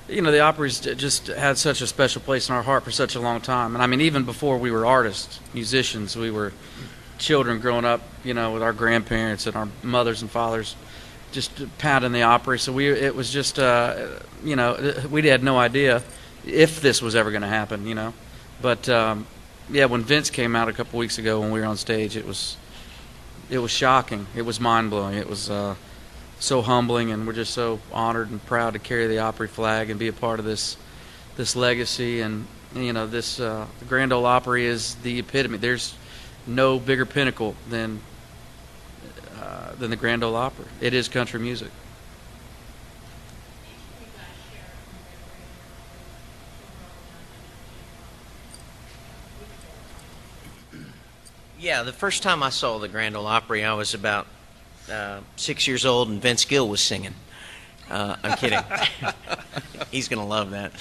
The Opry's just had such a special place in our heart for such a long time. And I mean, even before we were artists, musicians, we were children growing up, with our grandparents and our mothers and fathers just pounding the Opry. So it was just, we had no idea if this was ever going to happen, But, when Vince came out a couple weeks ago when we were on stage, it was shocking. It was mind-blowing. It was so humbling, and we're just so honored and proud to carry the Opry flag and be a part of this legacy. And the Grand Ole Opry is the epitome. There's no bigger pinnacle than the Grand Ole Opry. It is country music. Yeah, the first time I saw the Grand Ole Opry, I was about 6 years old, and Vince Gill was singing. I'm kidding. He's going to love that.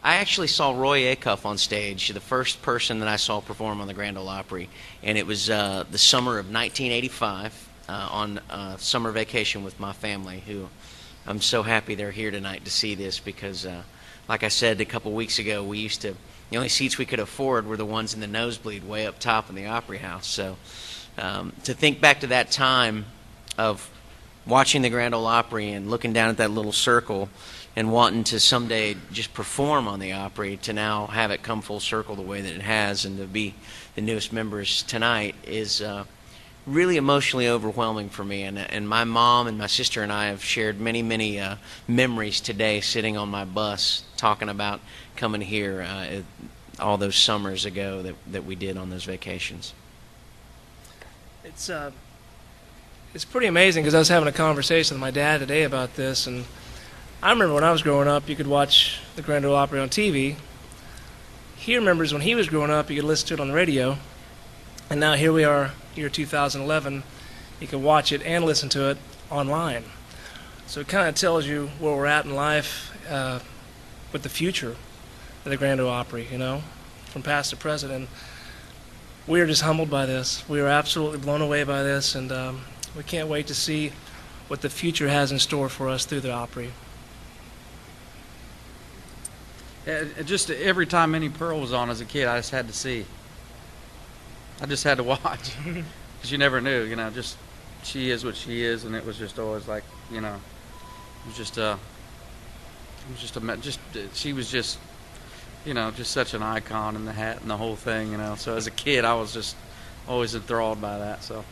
I actually saw Roy Acuff on stage, the first person that I saw perform on the Grand Ole Opry, and it was the summer of 1985 on summer vacation with my family, who I'm so happy they're here tonight to see this because, like I said a couple weeks ago, the only seats we could afford were the ones in the nosebleed way up top in the Opry House. So to think back to that time of watching the Grand Ole Opry and looking down at that little circle and wanting to someday just perform on the Opry, to now have it come full circle the way that it has and to be the newest members tonight is really emotionally overwhelming for me. And my mom and my sister and I have shared many, many memories today sitting on my bus talking about coming here all those summers ago that we did on those vacations. It's pretty amazing because I was having a conversation with my dad today about this, and I remember when I was growing up, you could watch the Grand Ole Opry on TV. He remembers when he was growing up, you could listen to it on the radio, and now here we are, year 2011, you can watch it and listen to it online. So it kind of tells you where we're at in life with the future of the Grand Ole Opry, from past to present. And we are just humbled by this. We are absolutely blown away by this, and we can't wait to see what the future has in store for us through the Opry. Just every time Minnie Pearl was on as a kid, I just had to see. I just had to watch because you never knew, just she is what she is, and it was just always like, she was just such an icon in the hat and the whole thing, So as a kid, I was just always enthralled by that. So.